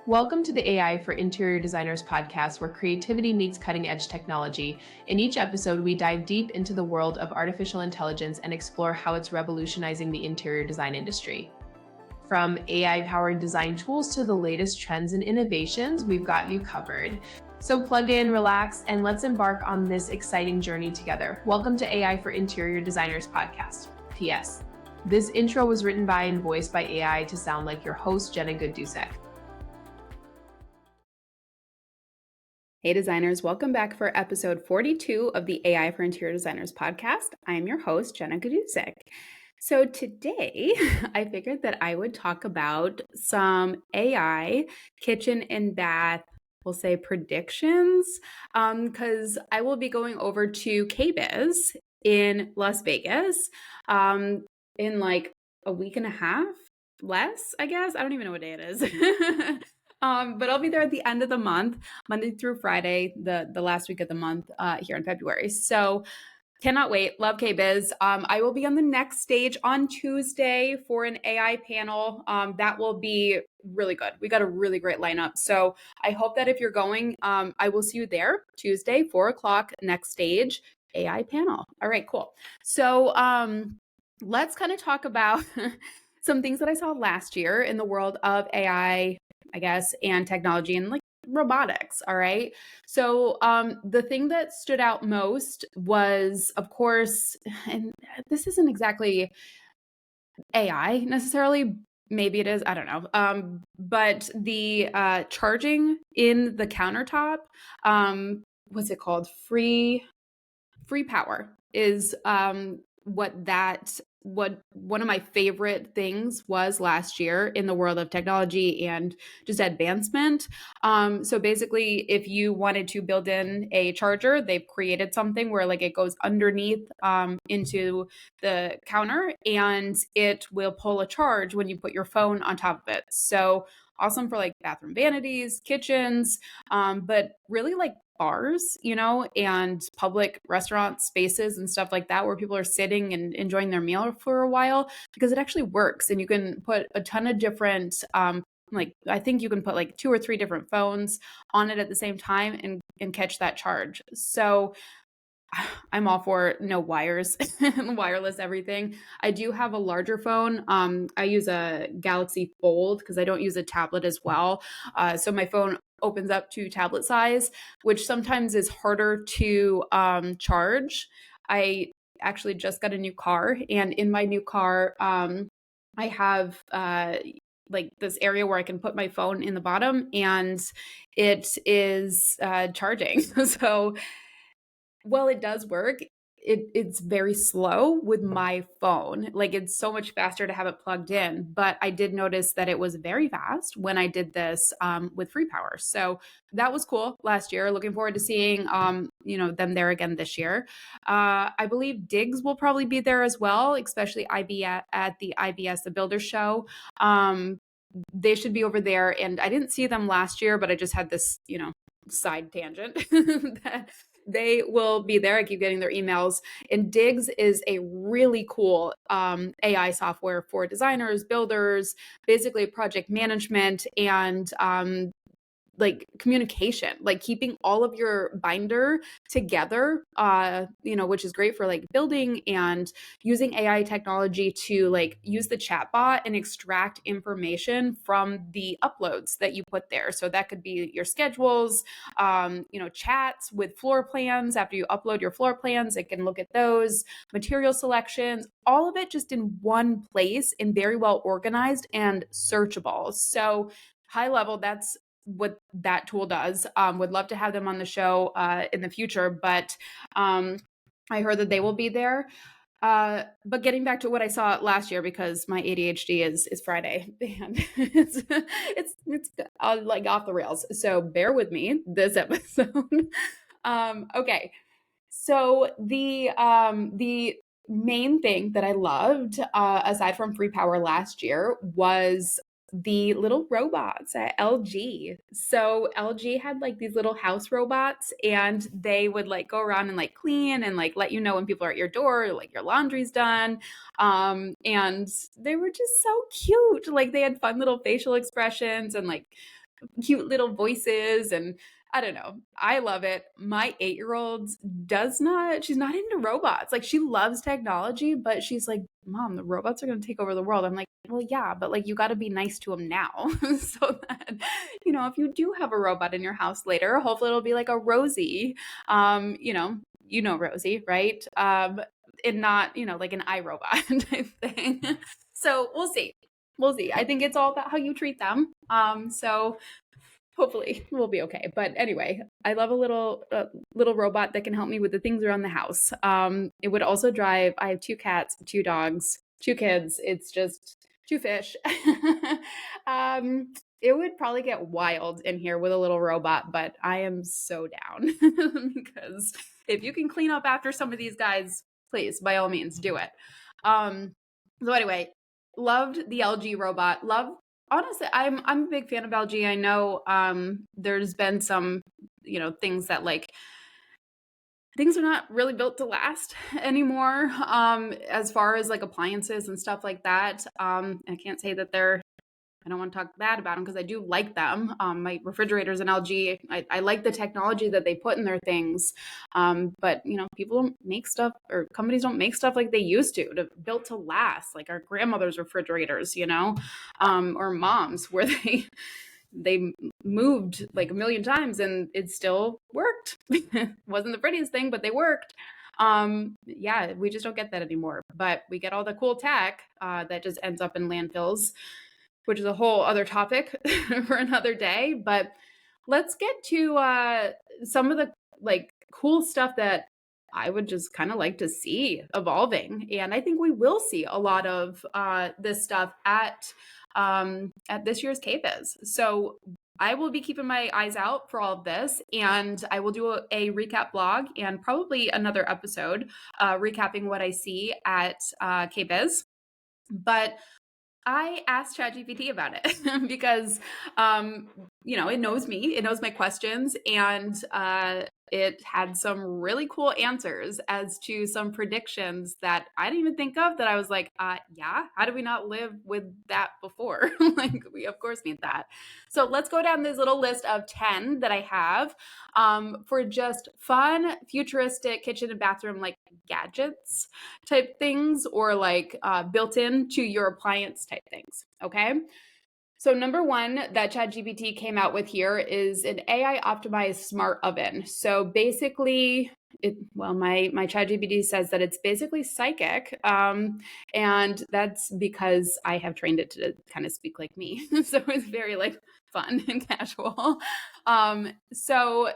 Welcome to the AI for Interior Designers podcast, where creativity meets cutting edge technology. In each episode, we dive deep into the world of artificial intelligence and explore how it's revolutionizing the interior design industry. From AI powered design tools to the latest trends and innovations, we've got you covered. So plug in, relax, and let's embark on this exciting journey together. Welcome to AI for Interior Designers podcast. P.S. This intro was written by and voiced by AI to sound like your host, Jenna Goodusek. Hey designers, welcome back for episode 42 of the AI for Interior Designers podcast. I am your host, Jenna Goodusek. So today I figured that I would talk about some AI kitchen and bath, we'll say predictions, because I will be going over to KBIS in Las Vegas in like a week and a half, less, I guess. I don't even know what day it is. But I'll be there at the end of the month, Monday through Friday, the last week of the month here in February. So cannot wait. Love KBiz. I will be on the next stage on Tuesday for an AI panel. That will be really good. We got a really great lineup. So I hope that if you're going, I will see you there Tuesday, 4:00, next stage, AI panel. All right, cool. So let's kind of talk about some things that I saw last year in the world of AI, I guess, and technology and like robotics. All right. So the thing that stood out most was, of course, and this isn't exactly AI necessarily. Maybe it is. I don't know. But the charging in the countertop, what's it called? Free power is what one of my favorite things was last year in the world of technology and just advancement. So basically, if you wanted to build in a charger, they've created something where like it goes underneath into the counter and it will pull a charge when you put your phone on top of it. So awesome for like bathroom vanities, kitchens, but really like bars, and public restaurant spaces and stuff like that where people are sitting and enjoying their meal for a while, because it actually works. And you can put a ton of different, like I think you can put like 2 or 3 different phones on it at the same time and catch that charge. So I'm all for no wires, wireless everything. I do have a larger phone. I use a Galaxy Fold because I don't use a tablet as well. So my phone opens up to tablet size, which sometimes is harder to charge. I actually just got a new car, and in my new car, I have like this area where I can put my phone in the bottom, and it is charging. So well, it does work. It's very slow with my phone. Like it's so much faster to have it plugged in. But I did notice that it was very fast when I did this with free power. So that was cool last year. Looking forward to seeing them there again this year. I believe Diggs will probably be there as well, especially at the IBS, the Builder Show. They should be over there. And I didn't see them last year, but I just had this, side tangent that they will be there. I keep getting their emails. And Diggs is a really cool AI software for designers, builders, basically project management and like communication, like keeping all of your binder together, which is great for like building, and using AI technology to like use the chat bot and extract information from the uploads that you put there. So that could be your schedules, chats with floor plans. After you upload your floor plans, it can look at those, material selections, all of it just in one place and very well organized and searchable. So high level, that's what that tool does. Would love to have them on the show in the future, but I heard that they will be there. But getting back to what I saw last year, because my ADHD is Friday, and it's like off the rails. So bear with me this episode. Okay, so the main thing that I loved, aside from free power last year, was the little robots at LG. So LG had like these little house robots, and they would like go around and like clean and like let you know when people are at your door, like your laundry's done. And they were just so cute. Like they had fun little facial expressions and like cute little voices, and I don't know. I love it. My 8-year-old she's not into robots. Like, she loves technology, but she's like, Mom, the robots are going to take over the world. I'm like, well, yeah, but like, you got to be nice to them now. So that, if you do have a robot in your house later, hopefully it'll be like a Rosie, Rosie, right? And not, like an iRobot type thing. So we'll see. We'll see. I think it's all about how you treat them. So hopefully we'll be okay. But anyway, I love a little robot that can help me with the things around the house. It would also drive. I have 2 cats, 2 dogs, 2 kids. It's just 2 fish. It would probably get wild in here with a little robot, but I am so down because if you can clean up after some of these guys, please, by all means, do it. So anyway, loved the LG robot. Honestly, I'm a big fan of LG. I know there's been some, things that like things are not really built to last anymore as far as like appliances and stuff like that. I can't say that I don't want to talk bad about them because I do like them. My refrigerator's an LG. I like the technology that they put in their things. But, people don't make stuff, or companies don't make stuff like they used to built to last, like our grandmother's refrigerators, or mom's, where they moved like a million times and it still worked. Wasn't the prettiest thing, but they worked. Yeah, we just don't get that anymore. But we get all the cool tech that just ends up in landfills, which is a whole other topic for another day. But let's get to some of the like cool stuff that I would just kind of like to see evolving. And I think we will see a lot of this stuff at this year's KBIS. So I will be keeping my eyes out for all of this, and I will do a recap blog and probably another episode recapping what I see at KBIS. But I asked ChatGPT about it because, it knows me, it knows my questions, and it had some really cool answers as to some predictions that I didn't even think of, that I was like, yeah, how did we not live with that before? Like, we of course need that. So let's go down this little list of 10 that I have for just fun, futuristic kitchen and bathroom like gadgets type things, or like built into your appliance type things. Okay. So number 1 that ChatGPT came out with here is an AI optimized smart oven. So basically, my ChatGPT says that it's basically psychic, and that's because I have trained it to kind of speak like me. So it's very like fun and casual. So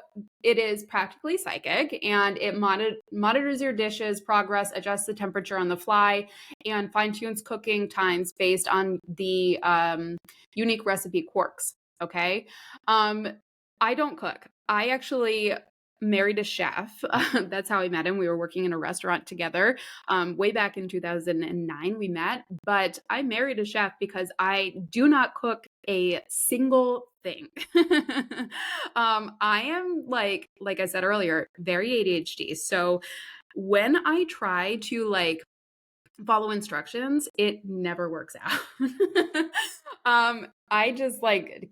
it is practically psychic, and it monitors your dishes progress, adjusts the temperature on the fly, and fine tunes cooking times based on the unique recipe quirks. Okay. I don't cook. I actually married a chef. That's how I met him. We were working in a restaurant together. Way back in 2009, we met, but I married a chef because I do not cook a single thing. I am like I said earlier, very ADHD. So when I try to like follow instructions, it never works out. I just like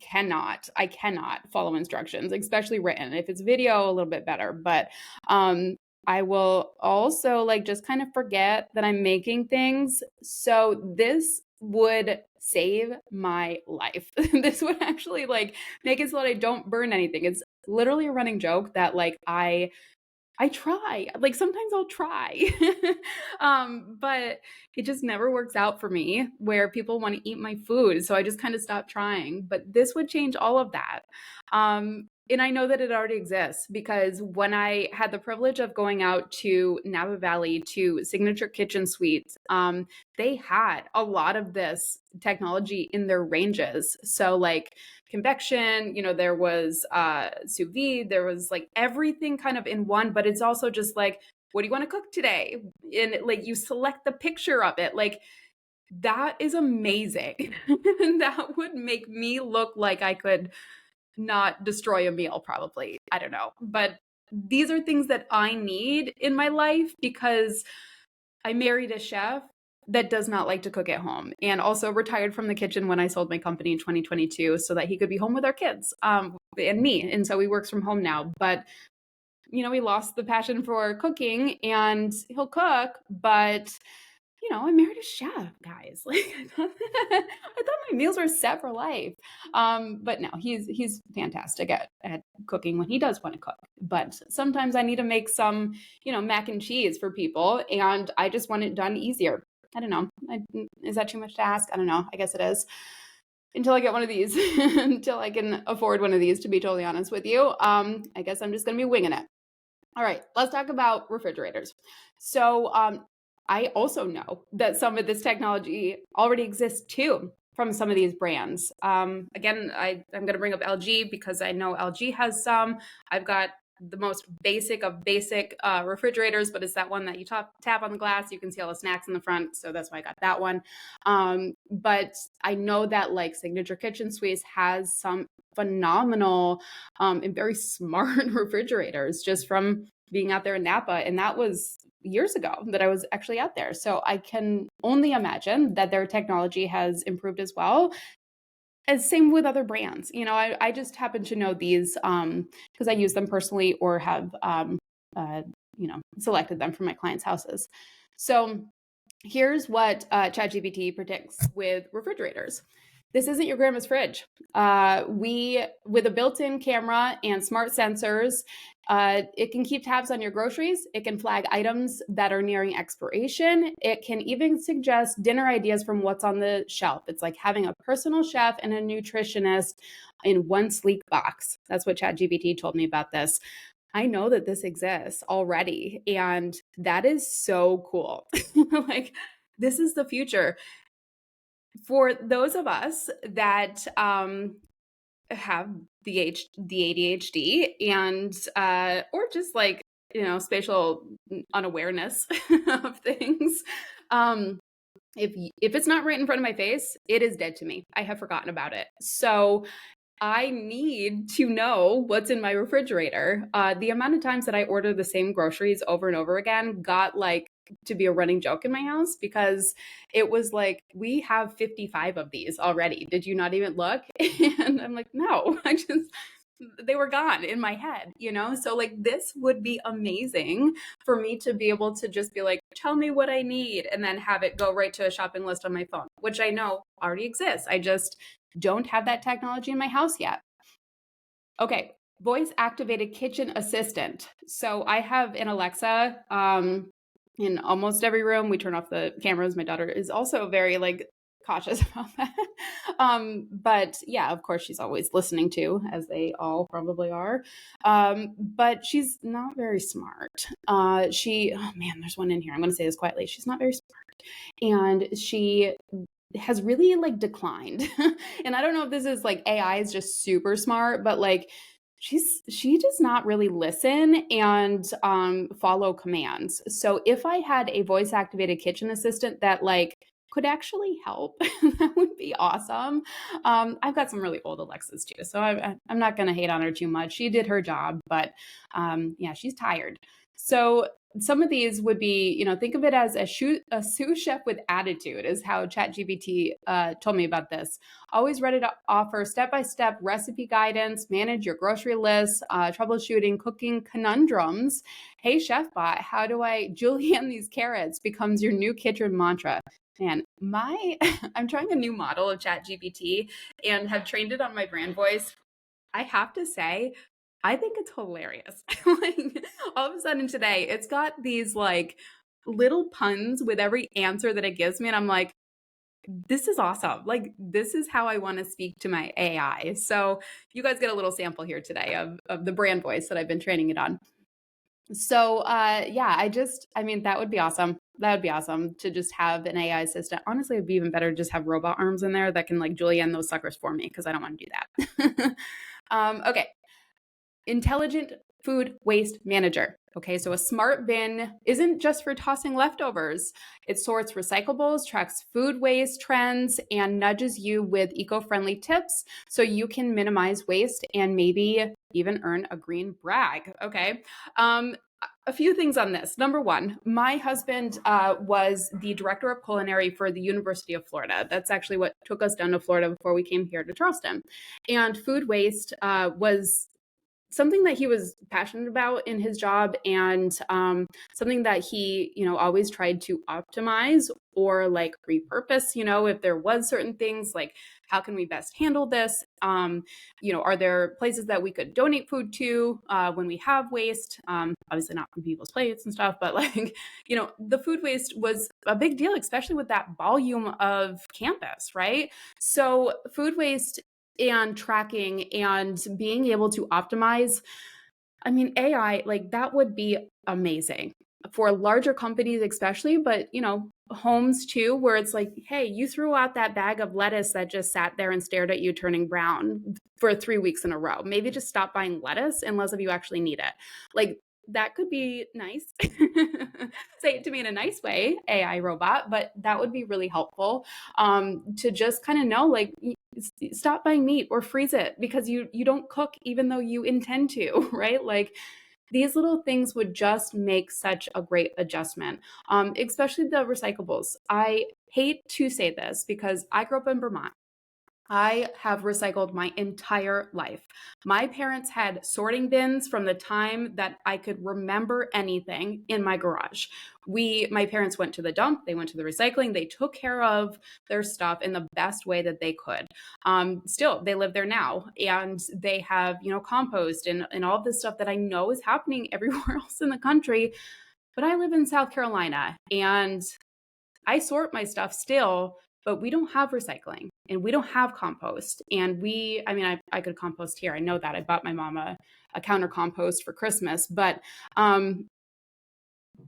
I cannot follow instructions, especially written. If it's video, a little bit better, but I will also like just kind of forget that I'm making things. So this would save my life. This would actually like make it so that I don't burn anything. It's literally a running joke that like I try, like sometimes I'll try, but it just never works out for me where people want to eat my food. So I just kind of stopped trying, but this would change all of that. And I know that it already exists because when I had the privilege of going out to Napa Valley to Signature Kitchen Suites, they had a lot of this technology in their ranges. So like convection, there was sous vide, there was like everything kind of in one, but it's also just like, what do you want to cook today? And like you select the picture of it. Like that is amazing. That would make me look like I could not destroy a meal, probably. I don't know. But these are things that I need in my life because I married a chef that does not like to cook at home, and also retired from the kitchen when I sold my company in 2022 so that he could be home with our kids, and me. And so he works from home now. But he lost the passion for cooking, and he'll cook, but I married a chef, guys. Like I thought my meals were set for life. But no, he's fantastic at cooking when he does want to cook. But sometimes I need to make some, mac and cheese for people, and I just want it done easier. I don't know. Is that too much to ask? I don't know. I guess it is. Until I get one of these, until I can afford one of these, to be totally honest with you. I guess I'm just going to be winging it. All right, let's talk about refrigerators. So I also know that some of this technology already exists too from some of these brands. Again, I'm going to bring up LG because I know LG has some. I've got the most basic of basic refrigerators, but it's that one that you tap on the glass, you can see all the snacks in the front. So that's why I got that one. But I know that like Signature Kitchen Suites has some phenomenal and very smart refrigerators just from being out there in Napa. And that was years ago that I was actually out there. So I can only imagine that their technology has improved as well. And same with other brands. I just happen to know these because I use them personally or have, selected them for my clients' houses. So here's what ChatGPT predicts with refrigerators. This isn't your grandma's fridge. With a built-in camera and smart sensors, it can keep tabs on your groceries. It can flag items that are nearing expiration. It can even suggest dinner ideas from what's on the shelf. It's like having a personal chef and a nutritionist in one sleek box. That's what ChatGPT told me about this. I know that this exists already, and that is so cool. Like, this is the future. For those of us that have the ADHD and or just like spatial unawareness of things, if it's not right in front of my face, it is dead to me. I have forgotten about it. So I need to know what's in my refrigerator. The amount of times that I order the same groceries over and over again got like to be a running joke in my house because it was like, we have 55 of these already. Did you not even look? And I'm like, no, they were gone in my head, So like, this would be amazing for me to be able to just be like, tell me what I need, and then have it go right to a shopping list on my phone, which I know already exists. I just don't have that technology in my house yet. Okay, voice activated kitchen assistant. So I have an Alexa in almost every room. We turn off the cameras. My daughter is also very like cautious about that. But yeah, of course, she's always listening to, as they all probably are. But she's not very smart. Oh man, there's one in here. I'm going to say this quietly. She's not very smart. And she has really like declined. And I don't know if this is like AI is just super smart, but like she does not really listen and follow commands. So if I had a voice activated kitchen assistant that like could actually help, that would be awesome. I've got some really old Alexas too, so I'm not going to hate on her too much. She did her job, but yeah, she's tired. So some of these would be, think of it as a sous chef with attitude, is how ChatGPT told me about this. Always ready to offer step-by-step recipe guidance, manage your grocery lists, troubleshooting cooking conundrums. Hey, ChefBot, how do I julienne these carrots? Becomes your new kitchen mantra. Man, I'm trying a new model of ChatGPT and have trained it on my brand voice. I have to say, I think it's hilarious. Like, all of a sudden today, it's got these like little puns with every answer that it gives me. And I'm like, this is awesome. Like, this is how I want to speak to my AI. So you guys get a little sample here today of the brand voice that I've been training it on. So yeah, that would be awesome. That would be awesome to just have an AI assistant. Honestly, it'd be even better to just have robot arms in there that can like julienne those suckers for me, because I don't want to do that. Okay. Intelligent food waste manager. Okay, so a smart bin isn't just for tossing leftovers. It sorts recyclables, tracks food waste trends, and nudges you with eco-friendly tips so you can minimize waste and maybe even earn a green brag. Okay. a few things on this. Number one, my husband was the director of culinary for the University of Florida. That's actually what took us down to Florida before we came here to Charleston. And food waste was something that he was passionate about in his job, and something that he, always tried to optimize or like repurpose, if there was certain things like, how can we best handle this? Are there places that we could donate food to when we have waste? Obviously not from people's plates and stuff, but like, the food waste was a big deal, especially with that volume of campus, right? So food waste and tracking and being able to optimize, I mean, AI, like that would be amazing for larger companies, especially, but homes too, where it's like, hey, you threw out that bag of lettuce that just sat there and stared at you turning brown for 3 weeks in a row. Maybe just stop buying lettuce unless if you actually need it. Like that could be nice. Say it to me in a nice way, AI robot, but that would be really helpful to just kind of know, like, stop buying meat or freeze it because you don't cook even though you intend to, right? Like these little things would just make such a great adjustment, especially the recyclables. I hate to say this because I grew up in Vermont. I have recycled my entire life. My parents had sorting bins from the time that I could remember anything in my garage. My parents went to the dump, they went to the recycling, they took care of their stuff in the best way that they could. Still, they live there now, and they have, compost and all of this stuff that I know is happening everywhere else in the country. But I live in South Carolina and I sort my stuff still, but we don't have recycling and we don't have compost. And I could compost here. I know that. I bought my mom a counter compost for Christmas, but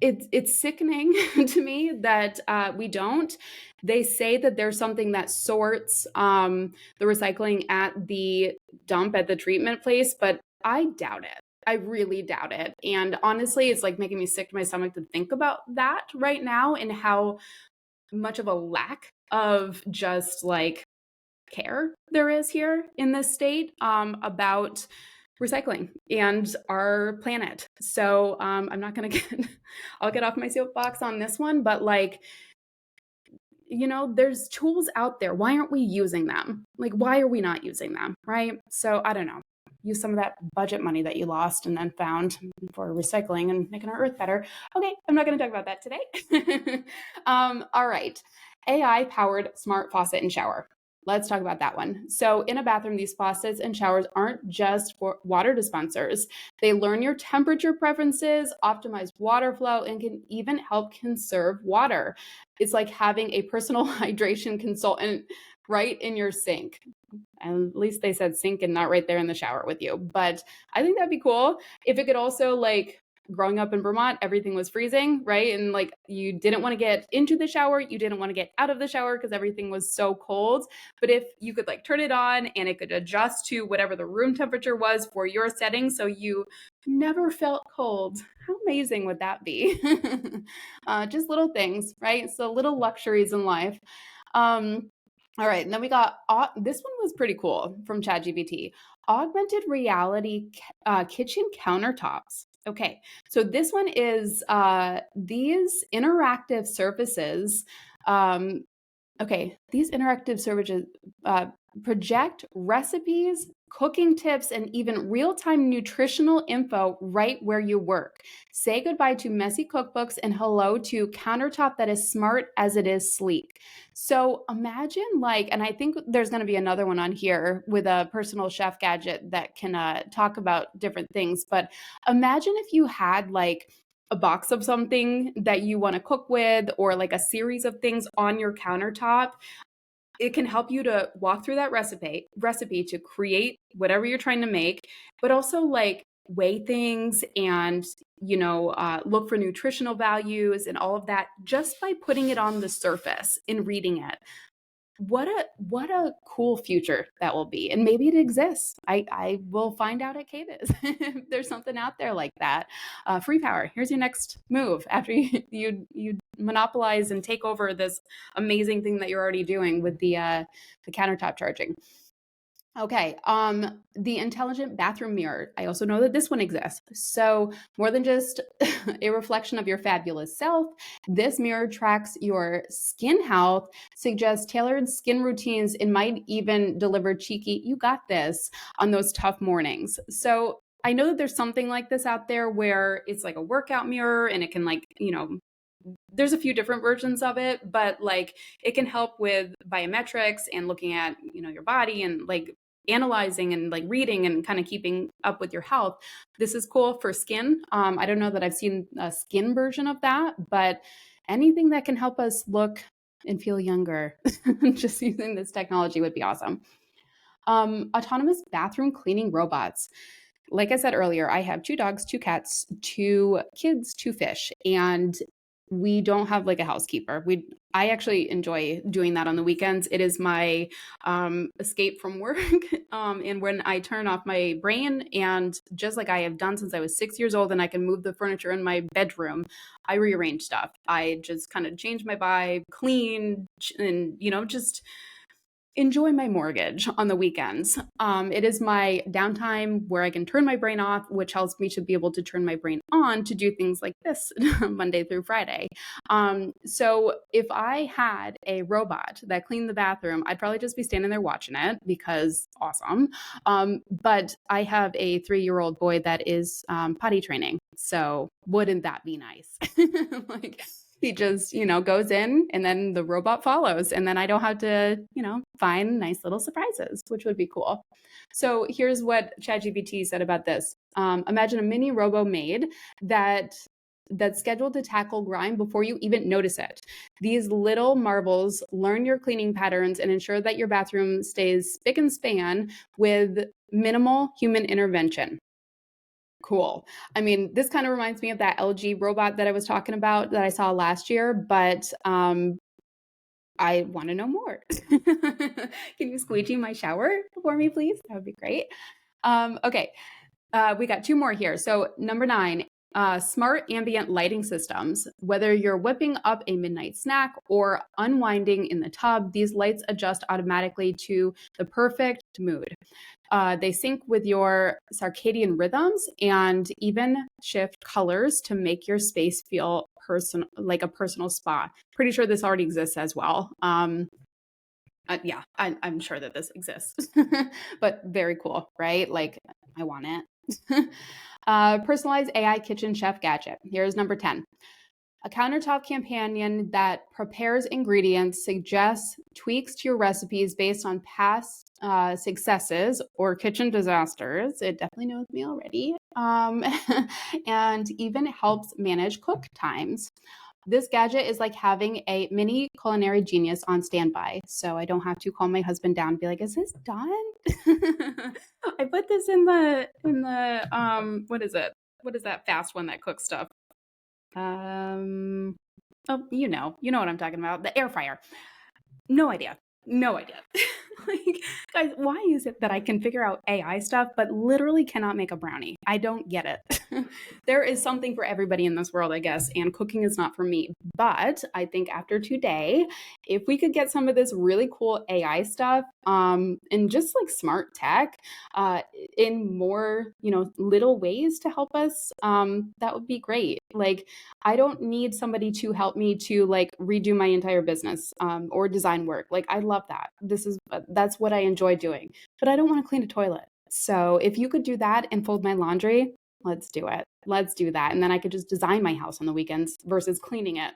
it's sickening to me that we don't. They say that there's something that sorts the recycling at the dump at the treatment place, but I doubt it. I really doubt it. And honestly, it's like making me sick to my stomach to think about that right now and how much of a lack of just like care there is here in this state about recycling and our planet. So I'm not going to I'll get off my soapbox on this one, but like, there's tools out there. Why aren't we using them? Like, why are we not using them? Right. So I don't know. Use some of that budget money that you lost and then found for recycling and making our earth better. Okay, I'm not going to talk about that today. All right. AI powered smart faucet and shower. Let's talk about that one. So in a bathroom, these faucets and showers aren't just for water dispensers. They learn your temperature preferences, optimize water flow, and can even help conserve water. It's like having a personal hydration consultant right in your sink. And at least they said sink and not right there in the shower with you. But I think that'd be cool if it could also, like, growing up in Vermont, everything was freezing, right? And like you didn't want to get into the shower, you didn't want to get out of the shower because everything was so cold. But if you could like turn it on and it could adjust to whatever the room temperature was for your setting, so you never felt cold. How amazing would that be? Just little things, right? So little luxuries in life. All right, and then we got, this one was pretty cool from ChatGPT. Augmented reality kitchen countertops. Okay, so this one is these interactive surfaces. These interactive surfaces project recipes, cooking tips, and even real-time nutritional info right where you work. Say goodbye to messy cookbooks and hello to countertop that is smart as it is sleek. So imagine and I think there's going to be another one on here with a personal chef gadget that can talk about different things. But imagine if you had like a box of something that you want to cook with, or like a series of things on your countertop. It can help you to walk through that recipe to create whatever you're trying to make, but also like weigh things and look for nutritional values and all of that just by putting it on the surface and reading it. What a cool future that will be. And maybe it exists. I will find out at KBIS if there's something out there like that. Free power. Here's your next move after you monopolize and take over this amazing thing that you're already doing with the countertop charging. Okay. The intelligent bathroom mirror. I also know that this one exists. So, more than just a reflection of your fabulous self, this mirror tracks your skin health, suggests tailored skin routines, and might even deliver cheeky, you got this, on those tough mornings. So, I know that there's something like this out there where it's like a workout mirror and it can, like, there's a few different versions of it, but like it can help with biometrics and looking at, your body and like analyzing and like reading and kind of keeping up with your health. This is cool for skin. I don't know that I've seen a skin version of that, but anything that can help us look and feel younger, just using this technology would be awesome. Autonomous bathroom cleaning robots. Like I said earlier, I have 2 dogs, 2 cats, 2 kids, 2 fish, and we don't have like a housekeeper. I actually enjoy doing that on the weekends. It is my escape from work, and when I turn off my brain, and just like I have done since I was 6 years old, and I can move the furniture in my bedroom, I rearrange stuff. I just kind of change my vibe, clean, and just enjoy my mortgage on the weekends. It is my downtime where I can turn my brain off, which helps me to be able to turn my brain on to do things like this Monday through Friday. So if I had a robot that cleaned the bathroom, I'd probably just be standing there watching it because awesome. But I have a 3-year-old boy that is potty training. So wouldn't that be nice? Like, he just, goes in and then the robot follows. And then I don't have to, find nice little surprises, which would be cool. So here's what ChatGPT said about this. Imagine a mini robo maid that's scheduled to tackle grime before you even notice it. These little marbles learn your cleaning patterns and ensure that your bathroom stays spick and span with minimal human intervention. Cool. I mean, this kind of reminds me of that LG robot that I was talking about that I saw last year, but I want to know more. Can you squeegee my shower for me, please? That would be great. Okay. We got 2 more here. So, number 9, smart ambient lighting systems. Whether you're whipping up a midnight snack or unwinding in the tub, these lights adjust automatically to the perfect mood. They sync with your circadian rhythms and even shift colors to make your space feel like a personal spa. Pretty sure this already exists as well. Yeah, I'm sure that this exists, but very cool, right? Like, I want it. Personalized AI kitchen chef gadget. Here's number 10. A countertop companion that prepares ingredients, suggests tweaks to your recipes based on past successes or kitchen disasters. It definitely knows me already. And even helps manage cook times. This gadget is like having a mini culinary genius on standby. So I don't have to call my husband down and be like, is this done? I put this in the what is it? What is that fast one that cooks stuff? Oh, you know what I'm talking about. The air fryer. No idea. No idea. Like, guys, why is it that I can figure out AI stuff, but literally cannot make a brownie? I don't get it. There is something for everybody in this world, I guess, and cooking is not for me. But I think after today, if we could get some of this really cool AI stuff, and just like smart tech, in more, little ways to help us, that would be great. Like, I don't need somebody to help me to like redo my entire business, or design work. Like, I love that. That's what I enjoy doing. But I don't want to clean a toilet. So if you could do that and fold my laundry, let's do it. Let's do that. And then I could just design my house on the weekends versus cleaning it.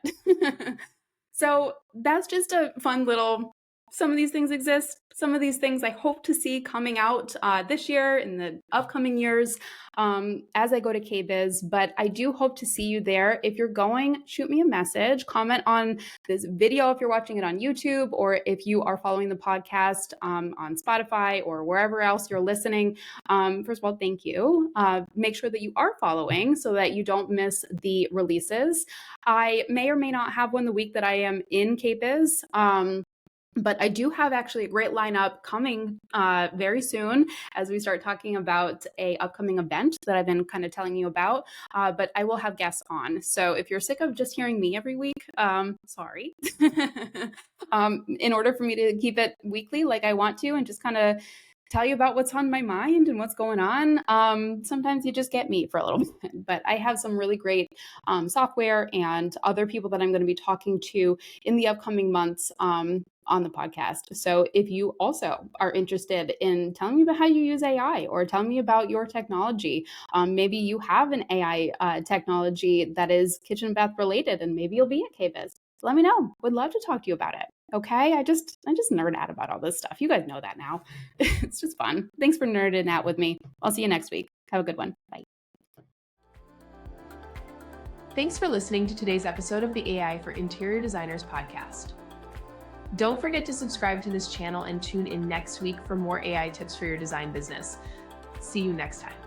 So that's just a fun little, some of these things exist. Some of these things I hope to see coming out this year, in the upcoming years, as I go to KBIS. But I do hope to see you there. If you're going, shoot me a message, comment on this video if you're watching it on YouTube, or if you are following the podcast on Spotify or wherever else you're listening. First of all, thank you. Make sure that you are following so that you don't miss the releases. I may or may not have one the week that I am in KBIS. But I do have actually a great lineup coming very soon as we start talking about a upcoming event that I've been kind of telling you about. But I will have guests on. So if you're sick of just hearing me every week, sorry. In order for me to keep it weekly like I want to, and just kind of tell you about what's on my mind and what's going on. Sometimes you just get me for a little bit, but I have some really great software and other people that I'm going to be talking to in the upcoming months on the podcast. So if you also are interested in telling me about how you use AI or telling me about your technology, maybe you have an AI technology that is kitchen and bath related, and maybe you'll be at KBIS. So let me know. Would love to talk to you about it. Okay, I just nerd out about all this stuff. You guys know that now. It's just fun. Thanks for nerding out with me. I'll see you next week. Have a good one. Bye. Thanks for listening to today's episode of the AI for Interior Designers podcast. Don't forget to subscribe to this channel and tune in next week for more AI tips for your design business. See you next time.